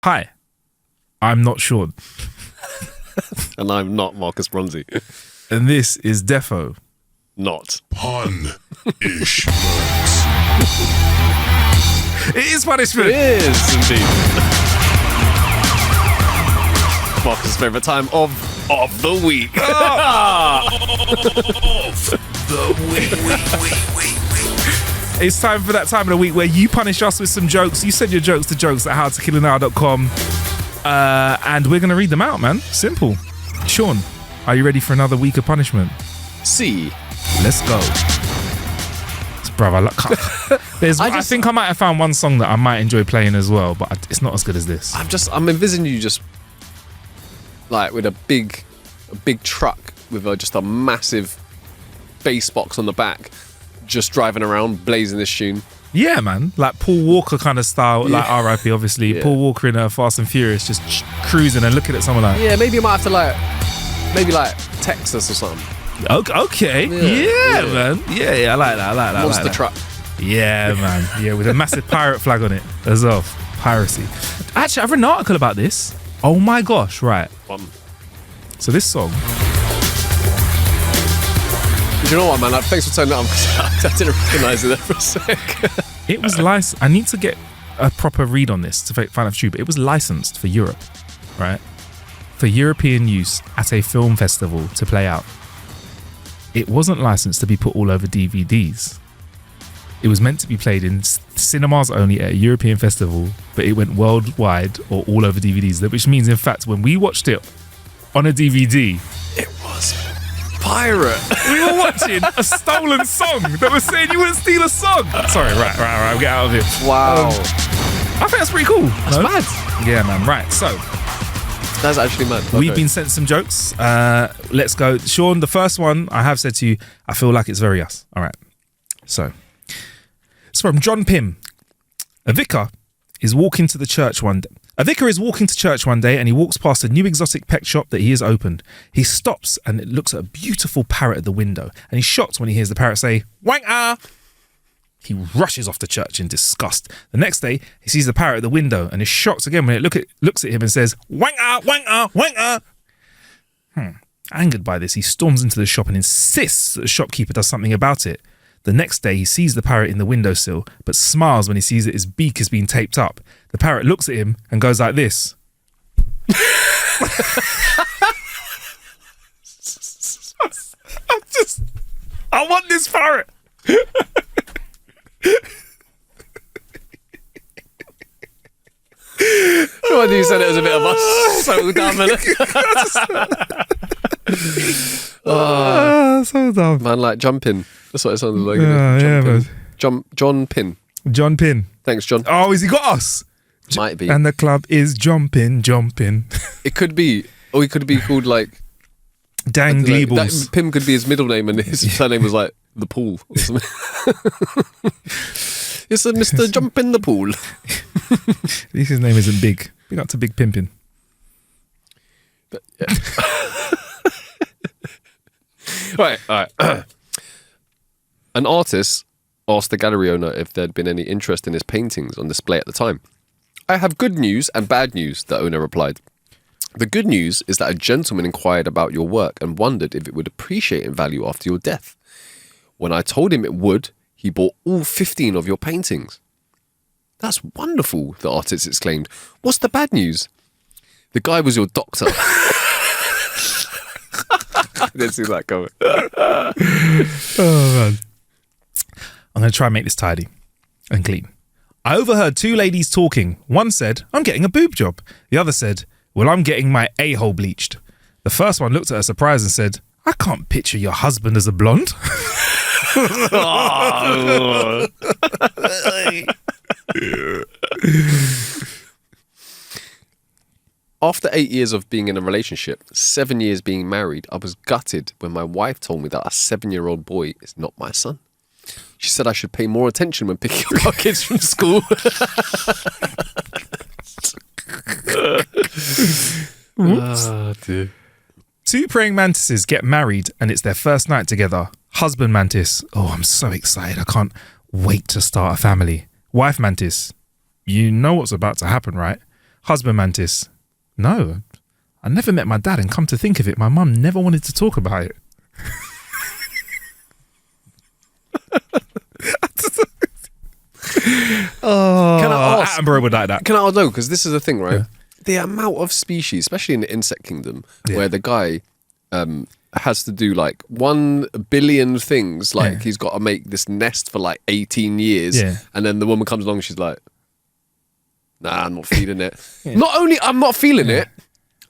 Hi, I'm not Sean. And I'm not Marcus Bronzy. And this is Defo. Not. Pun-ish. It is punishment. It is indeed. Marcus' favourite time of the week. It's time for that time of the week where you punish us with some jokes. You send your jokes to jokes@howtokillanhour.com. And we're going to read them out, man. Simple. Sean, are you ready for another week of punishment? C. Let's go. Brother, I think I might have found one song that I might enjoy playing as well, but it's not as good as this. I'm envisioning you just like with a big truck with just a massive bass box on the back, just driving around blazing this tune. Yeah, man, like Paul Walker kind of style, like R.I.P. obviously. Yeah. Paul Walker in Fast and Furious, just cruising and looking at someone like. Yeah, maybe you might have to maybe Texas or something. Okay, yeah, man, yeah, I like that. Monster truck. Yeah, man, yeah, with a massive pirate flag on it as well. Piracy. Actually, I've read an article about this. Oh my gosh, right. So this song. Do you know what, man? Thanks for turning that on because I didn't recognise it there for a sec. It was licensed. I need to get a proper read on this to find out if it's true, but it was licensed for Europe, right? For European use at a film festival to play out. It wasn't licensed to be put all over DVDs. It was meant to be played in cinemas only at a European festival, but it went worldwide or all over DVDs, which means, in fact, when we watched it on a DVD, It was pirate. we were watching a stolen song that was saying you wouldn't steal a song. Sorry, right, get out of it. Wow. I think that's pretty cool. That's mad. Yeah, man, right, so That's actually mad. Okay. we've been sent some jokes. Let's go. Sean, the first one I have said to you, I feel like it's very us. All right, so it's from John Pym. A vicar is walking to church one day and he walks past a new exotic pet shop that he has opened. He stops and looks at a beautiful parrot at the window and he's shocked when he hears the parrot say, "Wank-ah!" He rushes off to church in disgust. The next day, he sees the parrot at the window and is shocked again when it looks at him and says, "Wank-ah, wank-ah, wank-ah!" Angered by this, he storms into the shop and insists that the shopkeeper does something about it. The next day, he sees the parrot in the windowsill, but smiles when he sees that his beak has been taped up. The parrot looks at him and goes like this. I want this parrot. I knew you said it was a bit of us. So dumb, So dumb. man, like jumping. That's what it sounded like. Yeah, man. John Pin. John Pin. Thanks, John. Oh, has he got us? Might be. And the club is jumping. It could be. Or he could be called like Dang Gleebles. Pim could be his middle name and his surname was like the pool or something. It's a Mr. Jump in the pool. At least his name isn't Big. Big up to Big Pimpin. But, yeah. All right. An artist asked the gallery owner if there'd been any interest in his paintings on display at the time. "I have good news and bad news," the owner replied. "The good news is that a gentleman inquired about your work and wondered if it would appreciate in value after your death. When I told him it would, he bought all 15 of your paintings." "That's wonderful," the artist exclaimed. "What's the bad news?" "The guy was your doctor." I didn't see that coming. Oh, man. I'm going to try and make this tidy and clean. "I overheard two ladies talking. One said, 'I'm getting a boob job.' The other said, 'Well, I'm getting my a-hole bleached.' The first one looked at her surprised and said, 'I can't picture your husband as a blonde.'" After 8 years of being in a relationship, 7 years being married, I was gutted when my wife told me that a 7-year-old boy is not my son. She said I should pay more attention when picking up our kids from school. Oh, dear. Two praying mantises get married and it's their first night together. Husband mantis, "Oh, I'm so excited. I can't wait to start a family." Wife mantis, "You know what's about to happen, right?" Husband mantis. No, I never met my dad, and come to think of it, my mum never wanted to talk about it. Can I ask? Attenborough would like that. Can I know? Because this is the thing, right? Yeah. The amount of species, especially in the insect kingdom, Yeah. where the guy has to do like 1 billion things. Like Yeah. he's got to make this nest for like 18 years. Yeah. And then the woman comes along and she's like, nah, I'm not feeling it. Not only I'm not feeling it,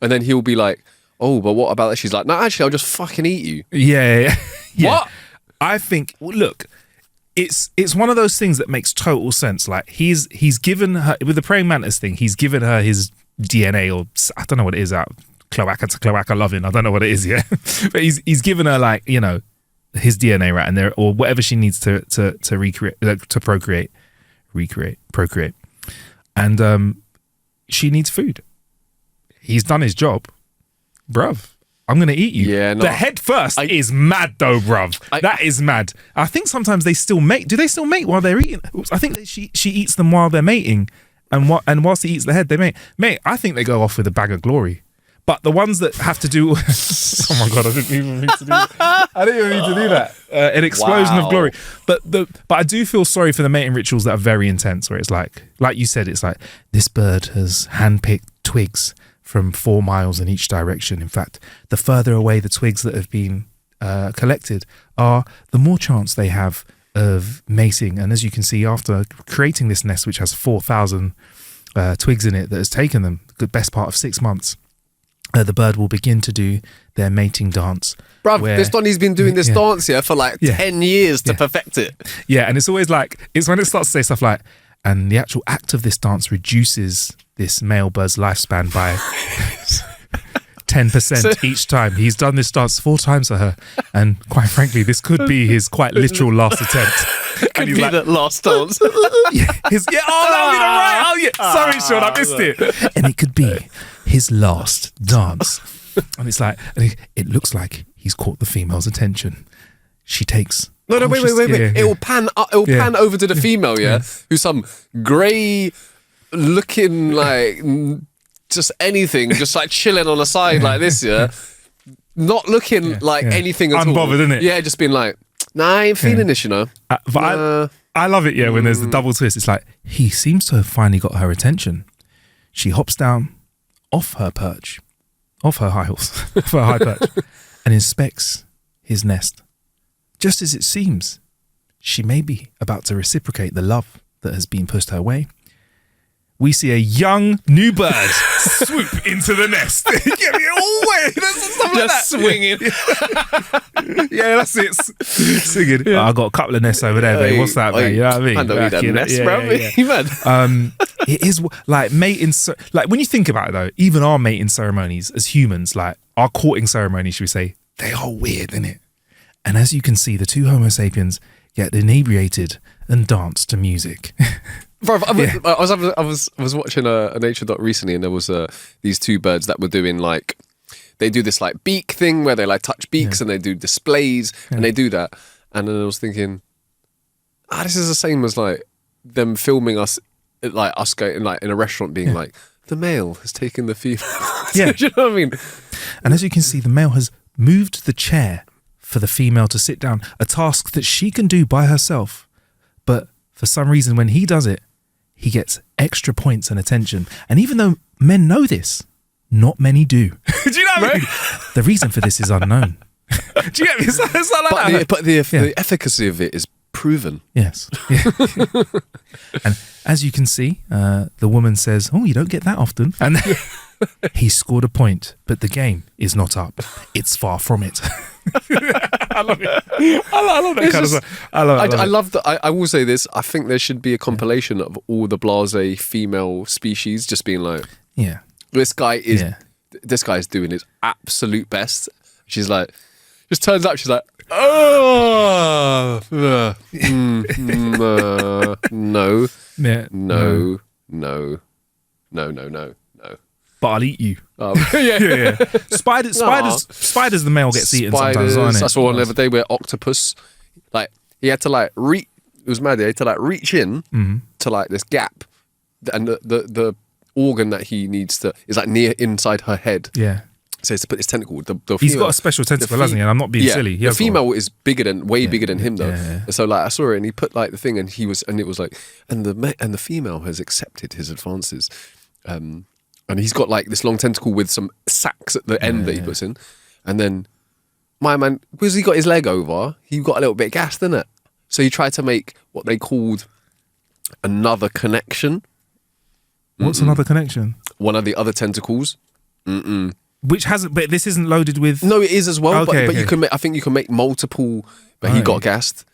and then he'll be like, oh, but what about that? She's like, no, actually, I'll just fucking eat you. Yeah. What? I think, look, it's one of those things that makes total sense. Like he's given her, with the praying mantis thing, he's given her his DNA, or I don't know what it is, out cloaca to cloaca loving. I don't know what it is, yeah. But he's given her, like, you know, his DNA, right, and there, or whatever she needs to recreate, to procreate, and she needs food. He's done his job, bruv. I'm gonna eat you. Yeah, no. The head first is mad though, bruv. That is mad. I think sometimes they still mate. Do they still mate while they're eating? I think that she eats them while they're mating, and whilst he eats the head, they mate. Mate, I think they go off with a bag of glory. But the ones that have to do, oh my god, I didn't even mean to do that. I didn't even mean to do that. An explosion of glory. But I do feel sorry for the mating rituals that are very intense, where it's like you said, it's like this bird has handpicked twigs from 4 miles in each direction. In fact, the further away the twigs that have been collected are, the more chance they have of mating. And as you can see, after creating this nest, which has 4,000 twigs in it, that has taken them the best part of 6 months, the bird will begin to do their mating dance. Bruv, this Donny's been doing this dance here for like 10 years to perfect it. Yeah, and it's always like, it's when it starts to say stuff like, and the actual act of this dance reduces this male bird's lifespan by 10% each time. He's done this dance 4 times for her, and quite frankly, this could be his quite literal last attempt. Could be like, the last dance. that would be the right. Oh yeah, sorry, Sean, I missed it. And it could be his last dance. And it's like, it looks like he's caught the female's attention. She takes. No, wait. Yeah. It will pan over to the female, who's some grey looking, like, just anything, just like chilling on the side like this, not looking like anything at all. Unbothered, innit? Yeah, just being like, nah, I ain't feeling this, you know. But I love it, when there's the double twist. It's like, he seems to have finally got her attention. She hops down off her perch, off her high horse, off her high perch, and inspects his nest. Just as it seems, she may be about to reciprocate the love that has been pushed her way. We see a young new bird swoop into the nest. Get me away! Stuff like that. Swinging. Yeah, that's it. Singing. Yeah. I got a couple of nests over there, mate. What's that, mate? You know what I mean? I don't need that nest, bro. You mad? It is like mating. Like when you think about it, though, even our mating ceremonies as humans, like our courting ceremonies, should we say, they are weird, innit? And as you can see, the 2 Homo sapiens get inebriated and dance to music. Bro, I was watching a nature doc recently, and there was these 2 birds that were doing, like, they do this like beak thing where they like touch beaks and they do displays and they do that. And then I was thinking, this is the same as like them filming us, like us going like in a restaurant being like, the male has taken the female. Yeah. Do you know what I mean? And as you can see, the male has moved the chair for the female to sit down, a task that she can do by herself. But for some reason, when he does it, he gets extra points and attention. And even though men know this, not many do. Do you know what I mean? The reason for this is unknown. Do you get me? It's not like that. But the efficacy of it is proven. Yes. Yeah. And as you can see, the woman says, oh, you don't get that often. And he scored a point, but the game is not up. It's far from it. I love it. I love that kind of stuff. I love that. I will say this. I think there should be a compilation of all the blasé female species just being like, this guy is doing his absolute best. She's like, just turns up, she's like, no. Yeah. No. But I'll eat you. Yeah. Spiders, the male gets eaten sometimes, aren't it? I saw one the other day where octopus, like, he had to like it was mad. He had to like reach in to like this gap, and the organ that he needs to is like near inside her head. Yeah. So it's to put his tentacle. The He's female, got a special tentacle, hasn't he? And I'm not being silly. He the has got one. female is way bigger than him though. yeah. So like I saw it, and he put like the thing, and it was like, and the female has accepted his advances, and he's got like this long tentacle with some sacs at the end that he puts in, and then my man, because he got his leg over, he got a little bit gassed, didn't it? So he tried to make what they called another connection. What's another connection? One of the other tentacles. Which hasn't, but this isn't loaded with. No, it is as well. Okay, but you can make. I think you can make multiple. But he got gassed.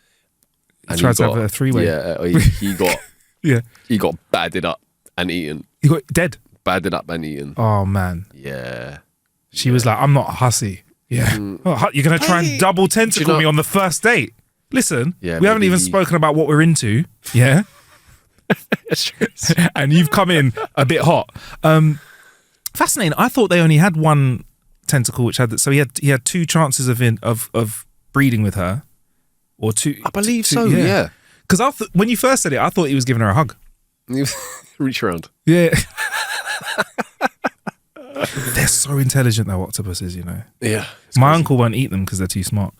He tried to have a three-way. Yeah, he got. Yeah. He got badded up and eaten. He got dead. Badded up and eaten. Oh man. Yeah. She was like, "I'm not a hussy." Yeah. Oh, you're gonna try and double tentacle me on the first date. Listen, we haven't even spoken about what we're into. Yeah. And you've come in a bit hot. Fascinating. I thought they only had one tentacle, which had so he had 2 chances of breeding with her, or 2. I believe so. Yeah. Because when you first said it, I thought he was giving her a hug. Reach around. Yeah. They're so intelligent, though, octopuses. You know. Yeah. My uncle won't eat them because they're too smart.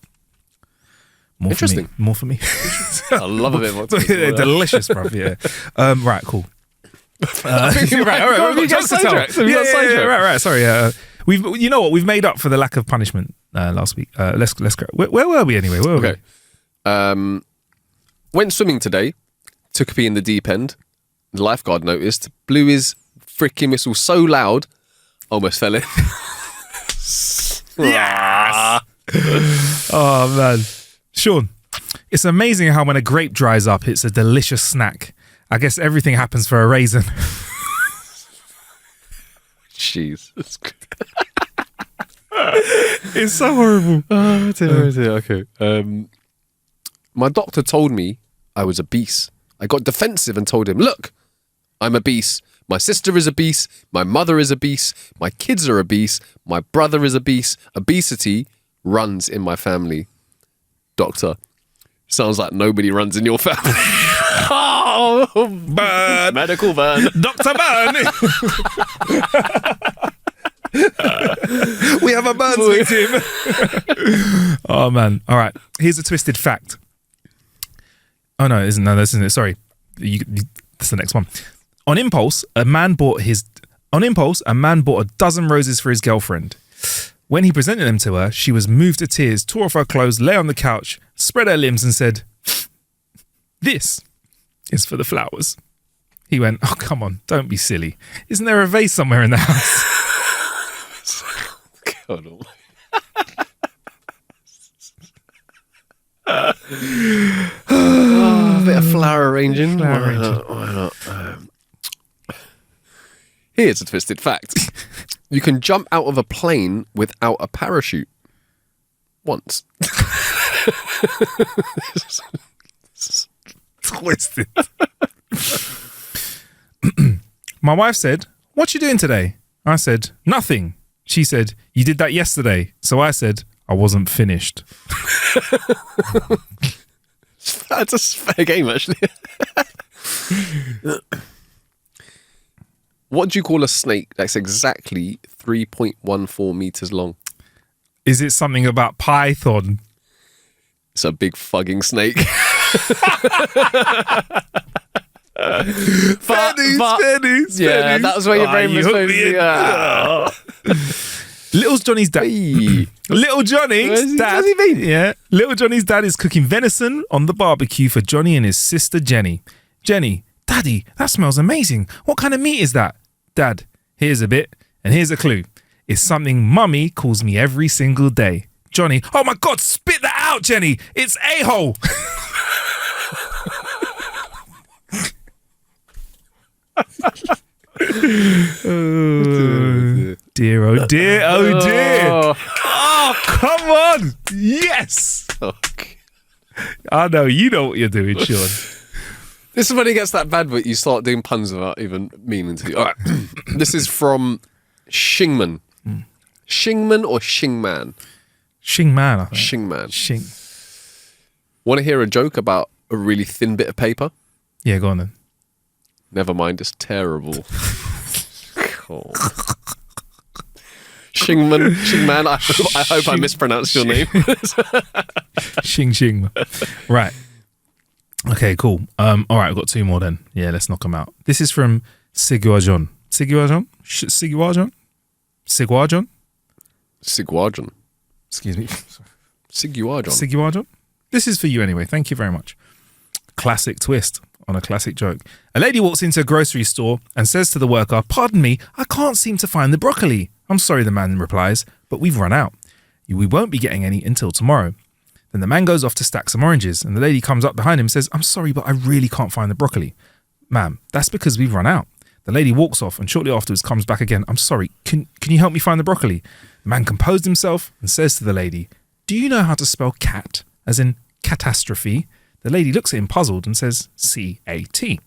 More Interesting. For me. More for me. I love a bit of octopus. They're delicious, bruv. Yeah. Right. Cool. Right. All right. We got sidetracked. Right. Sorry. You know what? We've made up for the lack of punishment last week. Let's go. Where were we anyway? Where were we? Went swimming today. Took a pee in the deep end. The lifeguard noticed. Blew his freaking whistle so loud, almost fell in. Yes. Oh man, Sean, it's amazing how when a grape dries up, it's a delicious snack. I guess everything happens for a raisin. Jeez. It's so horrible. Oh dear. Okay. My doctor told me I was obese. I got defensive and told him, look, I'm obese. My sister is obese. My mother is obese. My kids are obese. My brother is obese. Obesity runs in my family. Doctor, sounds like nobody runs in your family. Oh, burn. Medical burn. Dr. Burn. We have a burn victim. Oh man. All right. Here's a twisted fact. Oh no, this isn't it. Sorry. That's the next one. On impulse, a man bought a dozen roses for his girlfriend. When he presented them to her, she was moved to tears, tore off her clothes, lay on the couch, spread her limbs and said, "This is for the flowers." He went, "Oh, come on, don't be silly. Isn't there a vase somewhere in the house?" God almighty. A bit of flower arranging. Why not? Here's a twisted fact. You can jump out of a plane without a parachute. Once. Twisted. My wife said, "What you doing today?" I said, "Nothing." She said, "You did that yesterday." So I said, "I wasn't finished." That's a fair game, actually. What do you call a snake that's exactly 3.14 meters long? Is it something about Python? It's a big fucking snake. Pennies. Yeah, that was where your brain was supposed to be. Little Johnny's dad. Little Johnny's dad. What's he mean? Yeah. Little Johnny's dad is cooking venison on the barbecue for Johnny and his sister Jenny. Jenny, "Daddy, that smells amazing. What kind of meat is that?" Dad, "Here's a bit, and here's a clue. It's something Mummy calls me every single day." Johnny, "Oh my God, spit that out, Jenny. It's a-hole." Dear, oh dear, oh dear. Oh, come on. Yes. Okay. I know, you know what you're doing, Sean. This is when it gets that bad, but you start doing puns without even meaning to. All right. This is from Shingman. Shingman or Shingman? Shingman, I think. Shingman. Shing. Want to hear a joke about a really thin bit of paper? Yeah, go on then. Never mind, it's terrible. Oh. Shingman, I hope I mispronounced your name. Shing Shing. Right. Okay, cool. All right, I've got 2 more then. Yeah, let's knock them out. This is from Siguajon. Siguajon? Siguajon? Siguajon? Siguajon. Excuse me. Siguajon. Siguajon? This is for you anyway. Thank you very much. Classic twist on a classic joke. A lady walks into a grocery store and says to the worker, "Pardon me, I can't seem to find the broccoli." "I'm sorry," the man replies, "but we've run out. We won't be getting any until tomorrow." Then the man goes off to stack some oranges and the lady comes up behind him and says, "I'm sorry, but I really can't find the broccoli." "Ma'am, that's because we've run out." The lady walks off and shortly afterwards comes back again. "I'm sorry, can you help me find the broccoli?" The man composed himself and says to the lady, "Do you know how to spell cat, as in catastrophe?" The lady looks at him puzzled and says, "C-A-T."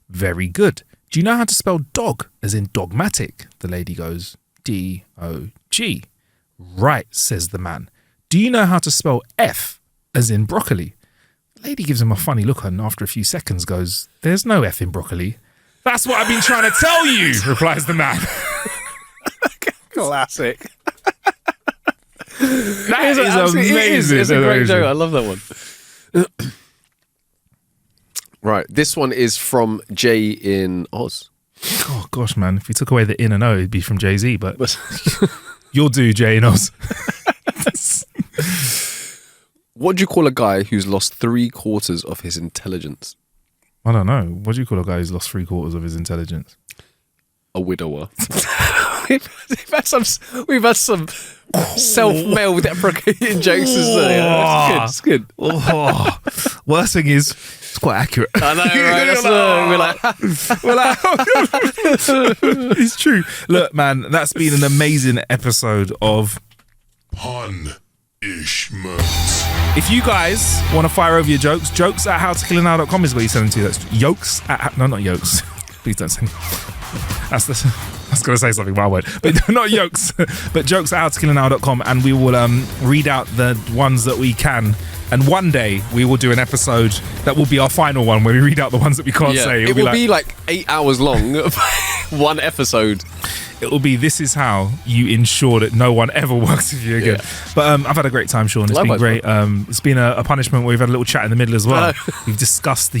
"Very good. Do you know how to spell dog, as in dogmatic?" The lady goes, D-O-G. "Right," says the man. "Do you know how to spell F, as in broccoli?" The lady gives him a funny look and after a few seconds goes, "There's no F in broccoli." "That's what I've been trying to tell you," replies the man. Classic. That is amazing. It's a great joke. I love that one. Right, this one is from Jay in Oz. Oh gosh, man! If we took away the in and O, it'd be from Jay-Z. But you'll do, Jay in Oz. What do you call a guy who's lost 3/4 of his intelligence? I don't know. What do you call a guy who's lost 3/4 of his intelligence? A widower. We've had some self-male deprecating jokes. It's good. Oh. Worst thing is, it's quite accurate. I know, right? We're like, it's true. Look, man, that's been an amazing episode of Punishment. If you guys want to fire over your jokes at howtokillanow.com is where you send them to. That's yokes at, no, not yokes. Please don't send. I was going to say something, but I won't. But not yokes, but jokes at howtokillanow.com, and we will read out the ones that we can. And one day we will do an episode that will be our final one where we read out the ones that we can't say. It will be like 8 hours long, one episode. It will be, this is how you ensure that no one ever works with you again. Yeah. But I've had a great time, Sean. It's been great. It's been a punishment where we've had a little chat in the middle as well. We've discussed the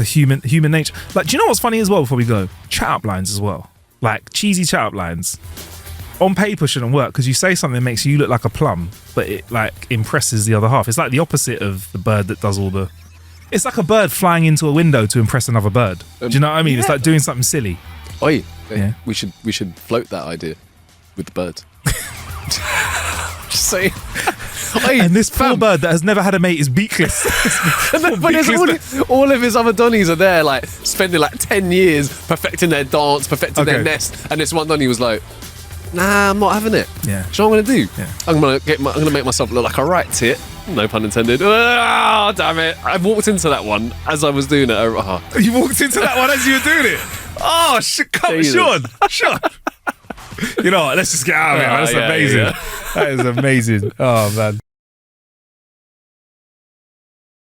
human nature. Like, do you know what's funny as well before we go? Chat up lines as well. Like cheesy chat up lines. On paper shouldn't work because you say something that makes you look like a plum, but it like impresses the other half. It's like the opposite of the bird that does all the... It's like a bird flying into a window to impress another bird. Do you know what I mean? Yeah. It's like doing something silly. Oi, yeah. We should float that idea with the birds. Just saying. And this poor bird that has never had a mate is beakless. But all of his other donnies are there, like spending like 10 years perfecting their dance, perfecting their nest, and this one donnie was like, "Nah, I'm not having it." Yeah. So what I'm gonna do? Yeah. I'm gonna make myself look like a right tit. No pun intended. Oh, damn it! I walked into that one as I was doing it. Oh. You walked into that one as you were doing it. Oh, Sean. You know what? Let's just get out of here. That's amazing. Yeah. That is amazing. Oh man.